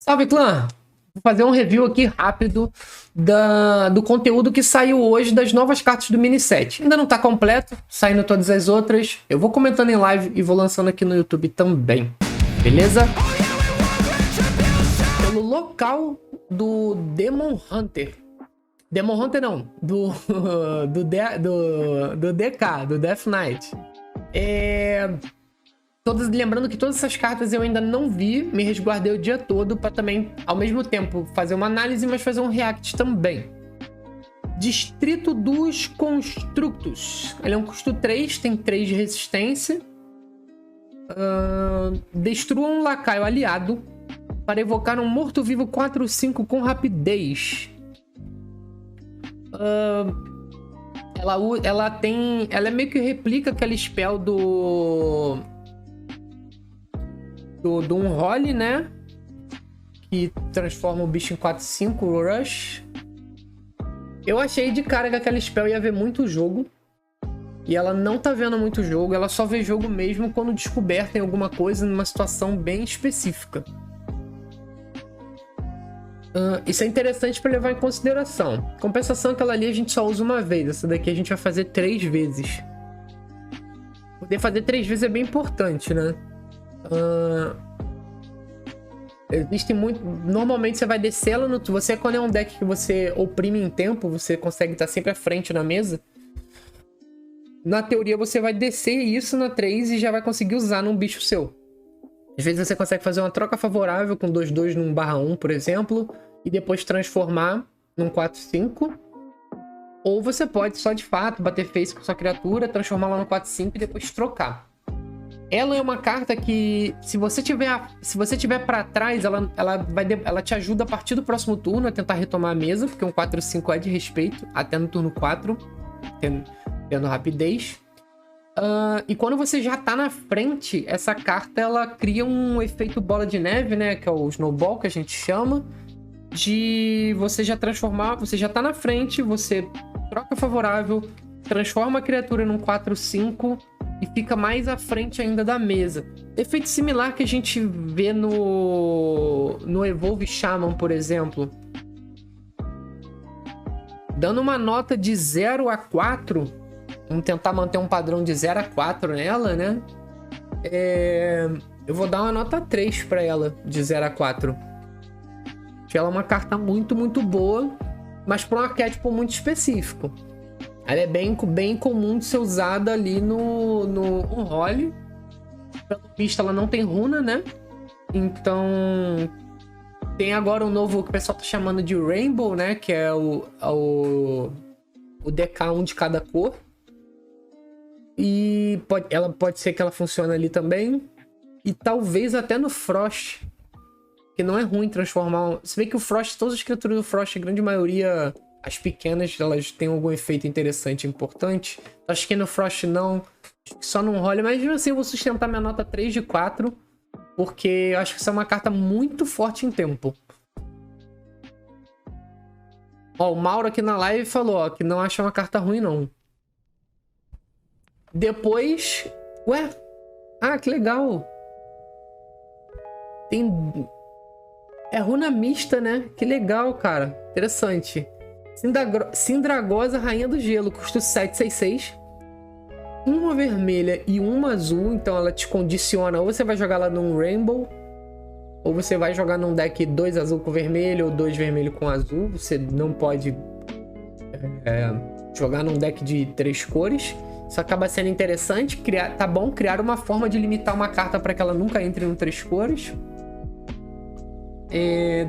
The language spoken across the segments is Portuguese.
Salve, clã! Vou fazer um review aqui rápido do conteúdo que saiu hoje das novas cartas do mini set. Ainda não tá completo, saindo todas as outras. Eu vou comentando em live e vou lançando aqui no YouTube também. Beleza? Pelo local do Demon Hunter. Demon Hunter não, do DK, do Death Knight. Lembrando que todas essas cartas eu ainda não vi, me resguardei o dia todo para também, ao mesmo tempo, fazer uma análise, mas fazer um react também. Distrito dos Constructos. Ele é um custo 3, tem 3 de resistência. Destrua um lacaio aliado para evocar um morto-vivo 4/5 com rapidez. Ela é meio que replica aquela spell do Unholy, né? Que transforma o bicho em 4/5 Rush. Eu achei de cara que aquela spell ia ver muito jogo. E ela não tá vendo muito jogo. Ela só vê jogo mesmo quando descoberta em alguma coisa numa situação bem específica. Isso é interessante para levar em consideração. Compensação, aquela ali a gente só usa uma vez. Essa daqui a gente vai fazer 3 vezes. Poder fazer 3 vezes é bem importante, né? Existe muito. Normalmente você vai descer ela no. Você, quando é um deck que você oprime em tempo, você consegue estar sempre à frente na mesa. Na teoria, você vai descer isso na 3 e já vai conseguir usar num bicho seu. Às vezes você consegue fazer uma troca favorável com 2/2 num /1, por exemplo, e depois transformar num 4/5. Ou você pode só de fato bater face com sua criatura, transformá-la no 4/5 e depois trocar. Ela é uma carta que, se você tiver para trás, ela te ajuda a partir do próximo turno a tentar retomar a mesa, porque um 4/5 é de respeito, até no turno 4, tendo rapidez. E quando você já tá na frente, essa carta ela cria um efeito bola de neve, né? Que é o snowball que a gente chama. De você já transformar, você já tá na frente, você troca favorável, transforma a criatura num 4/5 e fica mais à frente ainda da mesa. Efeito similar que a gente vê no Evolve Shaman, por exemplo. Dando uma nota de 0 a 4, vamos tentar manter um padrão de 0 a 4 nela, né? Eu vou dar uma nota 3 para ela, de 0 a 4. Ela é uma carta muito, muito boa, mas para um arquétipo muito específico. Ela é bem comum de ser usada ali no Unholy. Pelo visto, ela não tem runa, né? Então, tem agora um novo que o pessoal tá chamando de Rainbow, né? Que é o DK, um de cada cor. E ela pode ser que ela funcione ali também. E talvez até no Frost. Que não é ruim transformar... Se bem que o Frost, todas as criaturas do Frost, a grande maioria... As pequenas, elas têm algum efeito interessante e importante. Acho que no Frost não. Só não rola. Mas mesmo assim eu vou sustentar minha nota 3 de 4. Porque eu acho que essa é uma carta muito forte em tempo. Ó, o Mauro aqui na live falou, ó, que não acha uma carta ruim, não. Depois... Ué? Ah, que legal. Tem... É runa mista, né? Que legal, cara. Interessante. Sindragosa, Rainha do Gelo, custo 7/6/6. Uma vermelha e uma azul, então ela te condiciona. Ou você vai jogar lá num Rainbow, ou você vai jogar num deck 2 azul com vermelho, ou 2 vermelho com azul. Você não pode jogar num deck de 3 cores. Isso acaba sendo interessante. Criar uma forma de limitar uma carta para que ela nunca entre no 3 cores.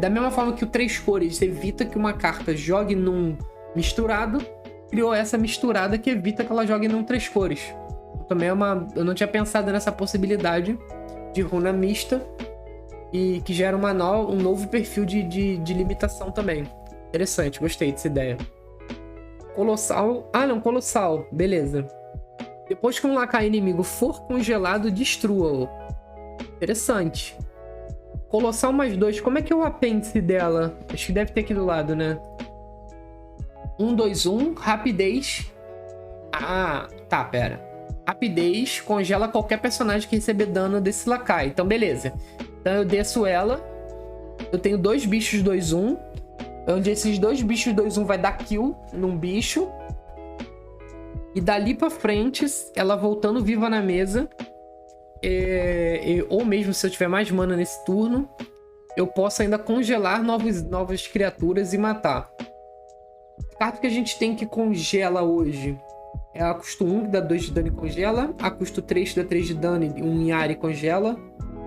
Da mesma forma que o 3 cores evita que uma carta jogue num misturado, criou essa misturada que evita que ela jogue num 3 cores. Também eu não tinha pensado nessa possibilidade de runa mista e que gera um novo perfil de limitação também. Interessante, gostei dessa ideia. Colossal. Ah, não, Colossal. Beleza. Depois que um lacaio inimigo for congelado, destrua-o. Interessante. Colossal +2, como é que é o apêndice dela? Acho que deve ter aqui do lado, né? 1/2/1, rapidez. Ah, tá, pera. Rapidez, congela qualquer personagem que receber dano desse lacaio. Então, beleza. Então eu desço ela. Eu tenho 2 bichos 2/1, onde esses 2 bichos 2/1 vai dar kill num bicho. E dali pra frente, ela voltando viva na mesa, ou mesmo se eu tiver mais mana nesse turno, eu posso ainda congelar novas criaturas e matar. A carta que a gente tem que congela hoje é a custo 1, que dá 2 de dano e congela. A custo 3, que dá 3 de dano e 1 em área e congela.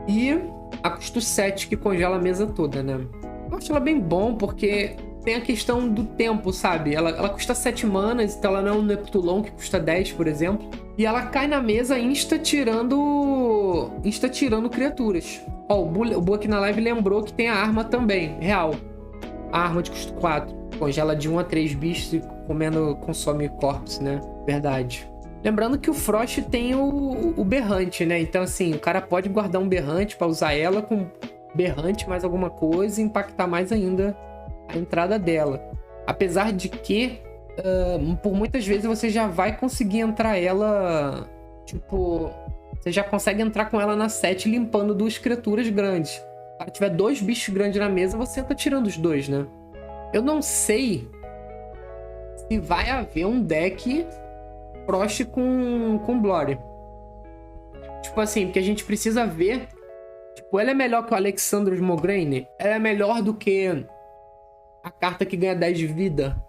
E a custo 7, que congela a mesa toda, né? Eu acho ela bem bom, porque tem a questão do tempo, sabe? Ela custa 7 manas, então ela não é um Neptulon, que custa 10, por exemplo. E ela cai na mesa insta tirando criaturas. Ó, o Bu aqui na live lembrou que tem a arma também, real. A arma de custo 4. Congela de 1 a 3 bichos e consome corpos, né? Verdade. Lembrando que o Frost tem o berrante, né? Então, assim, o cara pode guardar um berrante pra usar ela com berrante mais alguma coisa e impactar mais ainda a entrada dela. Apesar de que, por muitas vezes, você já vai conseguir entrar ela... Tipo, você já consegue entrar com ela na 7 limpando 2 criaturas grandes. Se ela tiver 2 bichos grandes na mesa, você entra tirando os 2, né? Eu não sei se vai haver um deck Frost com Blory. Tipo assim, porque a gente precisa ver. Tipo, ela é melhor que o Alexandros Mograine? Ela é melhor do que a carta que ganha 10 de vida?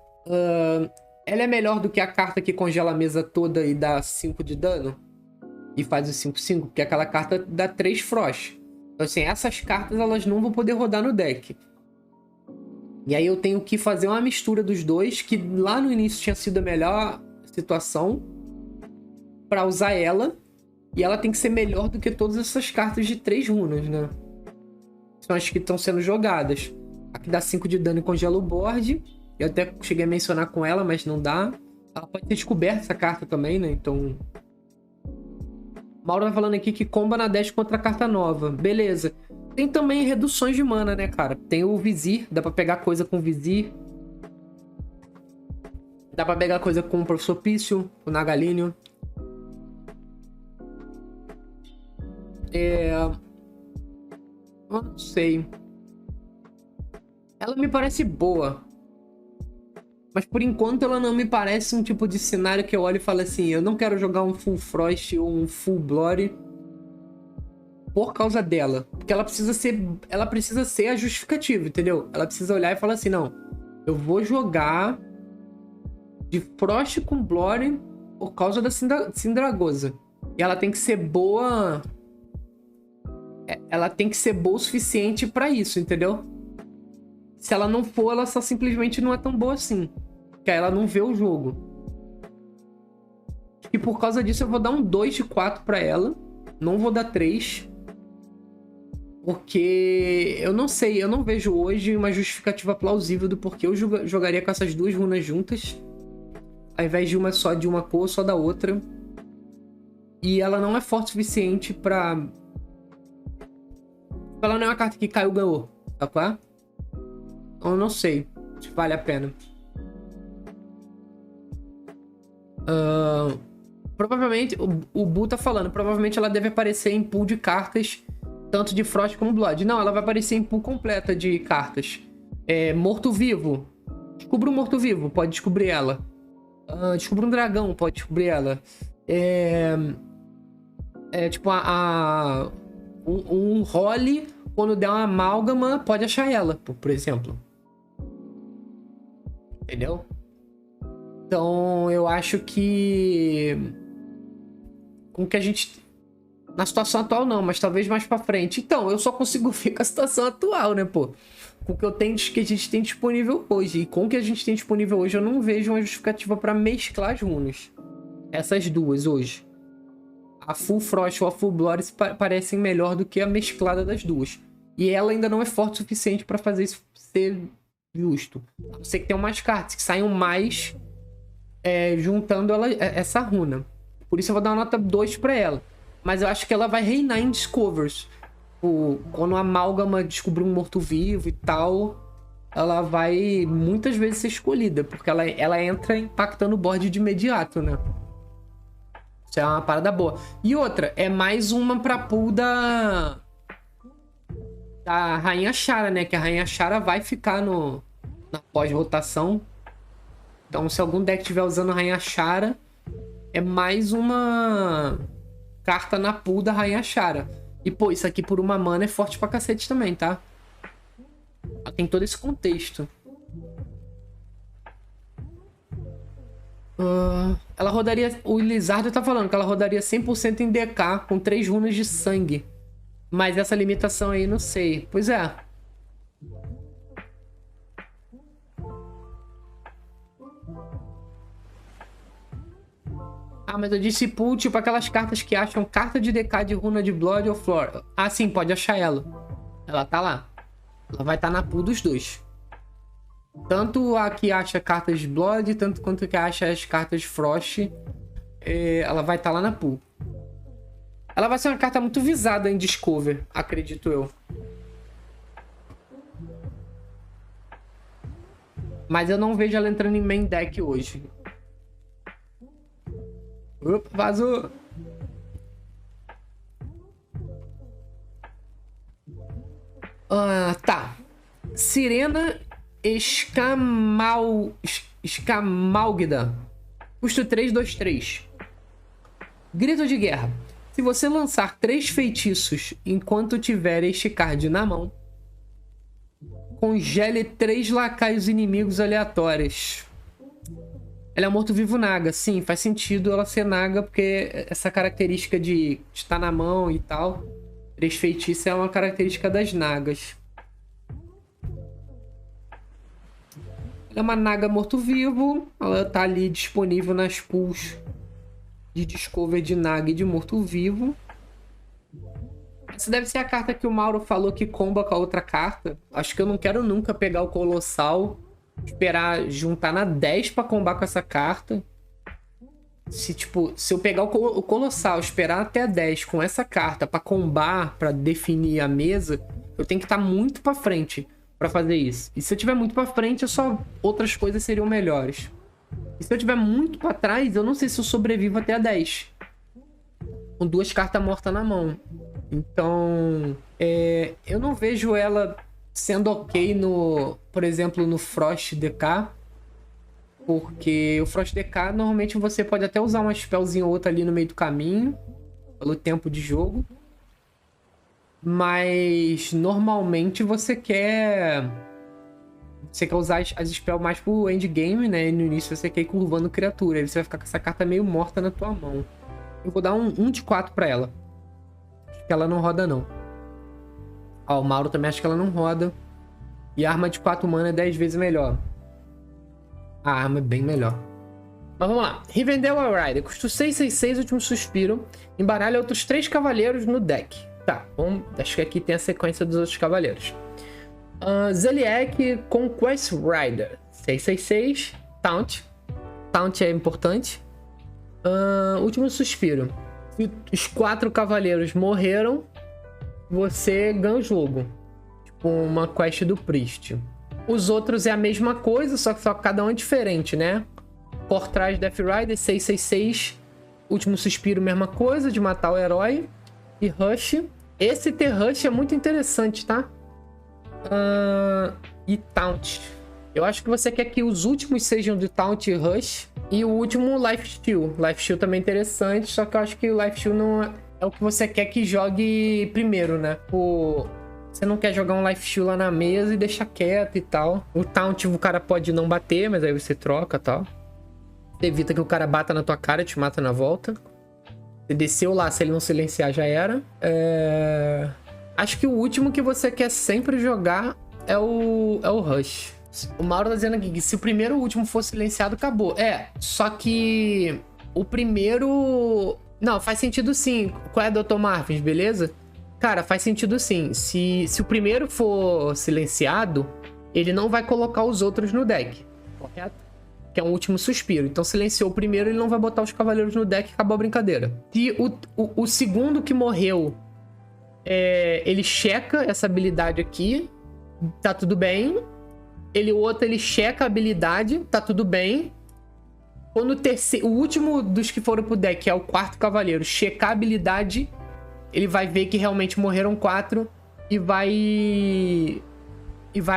Ela é melhor do que a carta que congela a mesa toda e dá 5 de dano? E faz o 5/5? Porque aquela carta dá 3 Frost. Então assim, essas cartas elas não vão poder rodar no deck. E aí eu tenho que fazer uma mistura dos dois, que lá no início tinha sido a melhor situação para usar ela. E ela tem que ser melhor do que todas essas cartas de 3 runas, né? São as que estão sendo jogadas. Aqui dá 5 de dano e congela o board. Eu até cheguei a mencionar com ela, mas não dá. Ela pode ter descoberto essa carta também, né? Então... Mauro tá falando aqui que comba na dash contra a carta nova. Beleza. Tem também reduções de mana, né, cara? Tem o Vizir. Dá pra pegar coisa com o Vizir. Dá pra pegar coisa com o Professor Pício, o Nagalínio. Eu não sei. Ela me parece boa. Mas por enquanto ela não me parece um tipo de cenário que eu olho e falo assim, eu não quero jogar um Full Frost ou um Full Blory por causa dela. Porque ela precisa ser a justificativa, entendeu? Ela precisa olhar e falar assim, não, eu vou jogar de Frost com Blory por causa da Sindragosa. E ela tem que ser boa... Ela tem que ser boa o suficiente pra isso, entendeu? Se ela não for, ela só simplesmente não é tão boa assim. Porque aí ela não vê o jogo. E por causa disso eu vou dar um 2 de 4 pra ela. Não vou dar 3. Porque eu não sei, eu não vejo hoje uma justificativa plausível do porquê eu jogaria com essas 2 runas juntas. Ao invés de uma só de uma cor, só da outra. E ela não é forte o suficiente pra... Ela não é uma carta que caiu, ganhou. Tá qual? Eu não sei se vale a pena. Provavelmente, o Bu tá falando, provavelmente ela deve aparecer em pool de cartas, tanto de Frost como Blood. Não, ela vai aparecer em pool completa de cartas. Morto-vivo. Descubra um morto-vivo, pode descobrir ela. Descubra um dragão, pode descobrir ela. Tipo, um role, quando der uma amálgama, pode achar ela, por exemplo. Entendeu? Então, eu acho que... Com que a gente... Na situação atual, não, mas talvez mais pra frente. Então, eu só consigo ver com a situação atual, né, pô? Com o que que a gente tem disponível hoje. E com o que a gente tem disponível hoje, eu não vejo uma justificativa pra mesclar as runas. Essas duas, hoje. A Full Frost ou a Full Blood parecem melhor do que a mesclada das duas. E ela ainda não é forte o suficiente pra fazer isso ser justo. A não ser que tenham mais cartas que saiam mais juntando essa runa. Por isso eu vou dar uma nota 2 pra ela. Mas eu acho que ela vai reinar em Discovers. Quando a amálgama descobrir um morto-vivo e tal, ela vai muitas vezes ser escolhida. Porque ela entra impactando o board de imediato, né? Isso é uma parada boa. E outra, é mais uma pra pool da... a Rainha Chara, né? Que a Rainha Chara vai ficar na pós-rotação. Então, se algum deck estiver usando a Rainha Chara, é mais uma carta na pool da Rainha Chara. E, pô, isso aqui por uma mana é forte pra cacete também, tá? Tem todo esse contexto. Ela rodaria... O Lizardo tá falando que ela rodaria 100% em DK com 3 runas de sangue. Mas essa limitação aí, não sei. Pois é. Ah, mas eu disse pool, tipo aquelas cartas que acham carta de DK de runa de Blood ou Flora. Ah, sim, pode achar ela. Ela tá lá. Ela vai estar na pool dos dois. Tanto a que acha cartas de Blood, tanto quanto a que acha as cartas de Frost. Ela vai estar lá na pool. Ela vai ser uma carta muito visada em Discover, acredito eu. Mas eu não vejo ela entrando em main deck hoje. Opa, vazou. Tá. Sirena Escamálguida. Custo 3/2/3. Grito de guerra. Se você lançar 3 feitiços enquanto tiver este card na mão, congele 3 lacaios inimigos aleatórios. Ela é morto-vivo Naga. Sim, faz sentido ela ser Naga, porque essa característica de estar na mão e tal, 3 feitiços, é uma característica das Nagas. Ela é uma Naga morto-vivo. Ela tá ali disponível nas pools de Discover de Naga e de morto-vivo. Essa deve ser a carta que o Mauro falou que comba com a outra carta. Acho que eu não quero nunca pegar o Colossal, esperar juntar na 10 pra combar com essa carta. Se eu pegar o Colossal, esperar até a 10 com essa carta pra combar, pra definir a mesa, eu tenho que estar muito pra frente pra fazer isso. E se eu tiver muito pra frente, outras coisas seriam melhores. E se eu tiver muito pra trás, eu não sei se eu sobrevivo até a 10. Com 2 cartas mortas na mão. Então, eu não vejo ela sendo ok por exemplo, no Frost DK. Porque o Frost DK, normalmente você pode até usar uma spellzinha ou outra ali no meio do caminho, pelo tempo de jogo. Mas, normalmente, você quer usar as spells mais pro endgame, né? E no início você quer ir curvando criatura. Aí você vai ficar com essa carta meio morta na tua mão. Eu vou dar um de 4 pra ela. Acho que ela não roda, não. Ó, o Mauro também acha que ela não roda. E a arma de 4 mana é 10 vezes melhor. A arma é bem melhor. Mas vamos lá. Rivendell Rider. Custa 6/6/6, último suspiro. Embaralha outros 3 cavaleiros no deck. Tá, acho que aqui tem a sequência dos outros cavaleiros. Zeliek Conquest Rider. 6/6/6. Taunt. Taunt é importante. Último suspiro. Se os 4 cavaleiros morreram, você ganha o jogo. Tipo uma quest do Priest. Os outros é a mesma coisa, só que cada um é diferente, né? Por trás Death Rider, 6/6/6. Último suspiro, mesma coisa, de matar o herói. E Rush. Esse T-Rush é muito interessante, tá? E Taunt. Eu acho que você quer que os últimos sejam de Taunt e Rush. E o último, Life Steal. Life Steal também é interessante, só que eu acho que o Life Steal não é o que você quer que jogue primeiro, né? Você não quer jogar um Life Steal lá na mesa e deixar quieto e tal. O Taunt, o cara pode não bater, mas aí você troca e tal. Você evita que o cara bata na tua cara e te mata na volta. Você desceu lá, se ele não silenciar, já era. Acho que o último que você quer sempre jogar é o Rush. O Mauro tá dizendo aqui que se o primeiro e o último for silenciado, acabou. Só que o primeiro... Não, faz sentido sim. Qual é, Dr. Marvins, beleza? Cara, faz sentido sim. Se o primeiro for silenciado, ele não vai colocar os outros no deck, correto? Que é um último suspiro. Então silenciou o primeiro, ele não vai botar os cavaleiros no deck e acabou a brincadeira. Se o segundo que morreu, ele checa essa habilidade aqui, tá tudo bem. O outro, ele checa a habilidade, tá tudo bem. Quando o último dos que foram pro deck, que é o quarto cavaleiro, checar a habilidade, ele vai ver que realmente morreram 4 e vai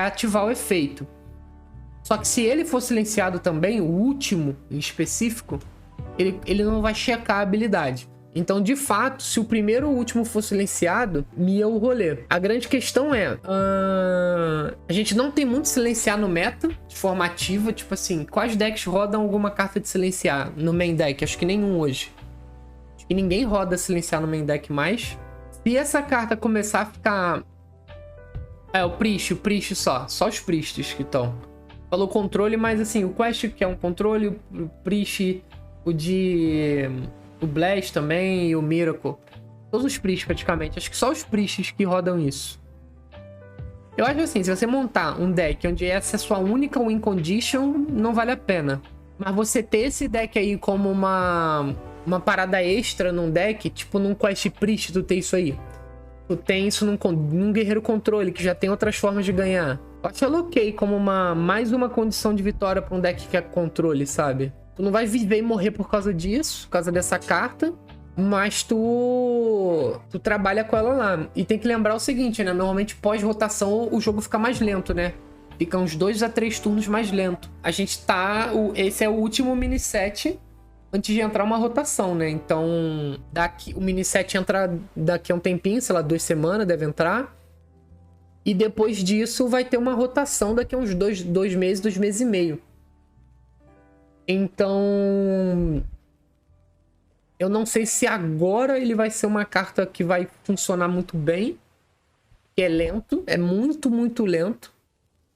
ativar o efeito. Só que se ele for silenciado também, o último em específico, ele não vai checar a habilidade. Então, de fato, se o primeiro ou o último for silenciado, mia o rolê. A grande questão é... a gente não tem muito silenciar no meta, de forma ativa. Tipo assim, quais decks rodam alguma carta de silenciar no main deck? Acho que nenhum hoje. Acho que ninguém roda silenciar no main deck mais. Se essa carta começar a ficar... o Priest só. Só os Priests que estão. Falou controle, mas assim, o Quest, que é um controle, o Priest, o Blast também e o Miracle. Todos os Priests praticamente. Acho que só os Priests que rodam isso. Eu acho assim, se você montar um deck onde essa é a sua única win condition, não vale a pena. Mas você ter esse deck aí como uma parada extra num deck, tipo num Quest Priest, tu tem isso aí. Tu tem isso num Guerreiro Controle, que já tem outras formas de ganhar. Eu acho ela ok como mais uma condição de vitória pra um deck que é controle, sabe? Tu não vai viver e morrer por causa disso, por causa dessa carta, mas tu trabalha com ela lá. E tem que lembrar o seguinte, né? Normalmente pós-rotação o jogo fica mais lento, né? Fica uns 2 a 3 turnos mais lento. A gente tá... Esse é o último mini set antes de entrar uma rotação, né? Então, o mini set entra daqui a um tempinho, sei lá, 2 semanas deve entrar. E depois disso vai ter uma rotação daqui a uns 2 meses, 2 meses e meio. Então, eu não sei se agora ele vai ser uma carta que vai funcionar muito bem. Que é lento, é muito, muito lento.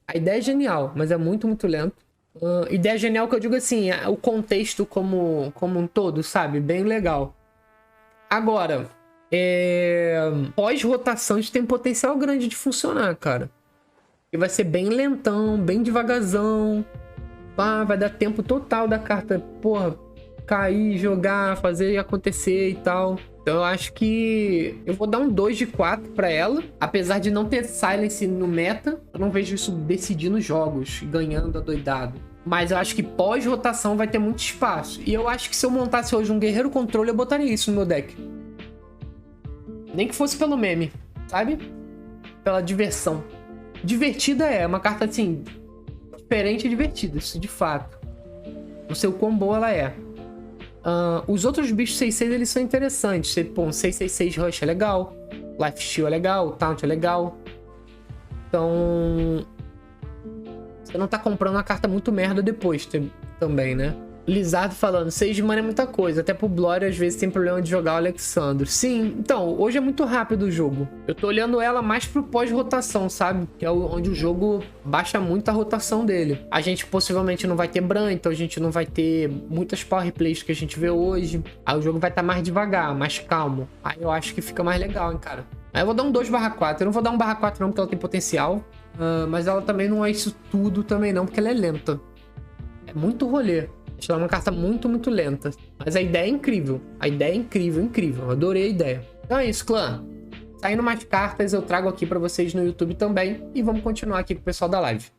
A ideia é genial, mas é muito, muito lento. Ideia genial que eu digo assim, o contexto como um todo, sabe? Bem legal. Agora, pós-rotação isso tem potencial grande de funcionar, cara. E vai ser bem lentão, bem devagarzão. Vai dar tempo total da carta, porra, cair, jogar, fazer acontecer e tal. Então eu acho que eu vou dar um 2 de 4 pra ela. Apesar de não ter silence no meta, eu não vejo isso decidindo jogos, ganhando adoidado. Mas eu acho que pós-rotação vai ter muito espaço. E eu acho que se eu montasse hoje um Guerreiro Controle, eu botaria isso no meu deck. Nem que fosse pelo meme, sabe? Pela diversão. Divertida é uma carta assim... diferente e divertida, isso de fato. Não sei o quão boa ela é. Os outros bichos 6/6 eles são interessantes. Pô, um 6/6/6 Rush é legal. Lifesteal é legal. Taunt é legal. Então... você não tá comprando uma carta muito merda depois também, né? Lizardo falando, 6 de mana é muita coisa. Até pro Blory às vezes tem problema de jogar o Alexandre. Sim, então, hoje é muito rápido o jogo. Eu tô olhando ela mais pro pós-rotação, sabe? Que é onde o jogo baixa muito a rotação dele. A gente possivelmente não vai ter Bran, então a gente não vai ter muitas power plays que a gente vê hoje. Aí o jogo vai estar mais devagar, mais calmo. Aí eu acho que fica mais legal, hein, cara. Aí eu vou dar um 2/4. Eu não vou dar um 1/4 não, porque ela tem potencial. Mas ela também não é isso tudo também não, porque ela é lenta. É muito rolê. Ela é uma carta muito, muito lenta. Mas a ideia é incrível. A ideia é incrível, incrível. Eu adorei a ideia. Então é isso, clã. Saindo mais cartas, eu trago aqui pra vocês no YouTube também. E vamos continuar aqui com o pessoal da live.